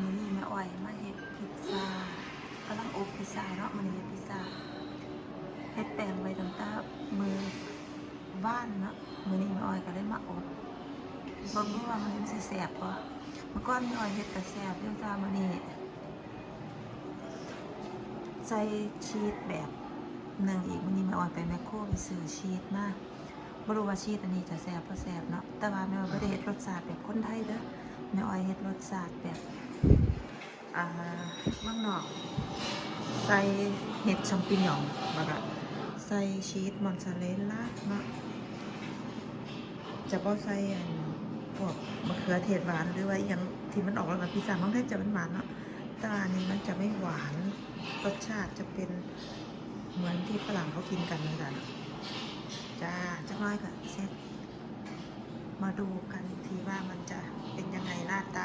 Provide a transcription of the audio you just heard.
มื้อนี้แม่อ้อยมาเฮ็ดพิซซ่ากำลังอบพิซซ่าเนาะมื้อนี้เฮ็ดพิซซ่าเฮ็ดแป้งไว้ตั้งแต่มื้อบ้านเนาะมื้อนี้แม่อ้อยก็เลยมาอบบ่รู้ว่ามันสิแซ่บบ่เมื่อก่อนแม่อ้อยเฮ็ดก็แซ่บอยู่จ้ามื้อนี้ใส่ชีสแบบหนึ่งอีกมื้อนี้แม่อ้อยไปแมคโครไปซื้อชีสมาบ่รู้ว่าชีสอันนี้จะแซ่บบ่แซ่บเนาะแต่ว่าแม่อ้อยบ่ได้เฮ็ดรสชาติแบบคนไทยเด้อแม่อ้อยเฮ็ดรสชาติแบบเมืองนอกใส่เห็ดแชมปิญองแล้วก็ใส่ชีสมอสซาเรลล่าเนาะจะบ่ใส่พวกมะเขือเทศหวานหรือว่าอย่างที่มันออกมากับพิซซ่าบางทีจะเป็นหวานเนาะแต่อันนี้มันจะไม่หวานรสชาติจะเป็นเหมือนที่ฝรั่งเขากินกันเหมือนกันจ้าจักหน่อยก็เสร็จมาดูกันทีว่ามันจะเป็นยังไงหน้าตา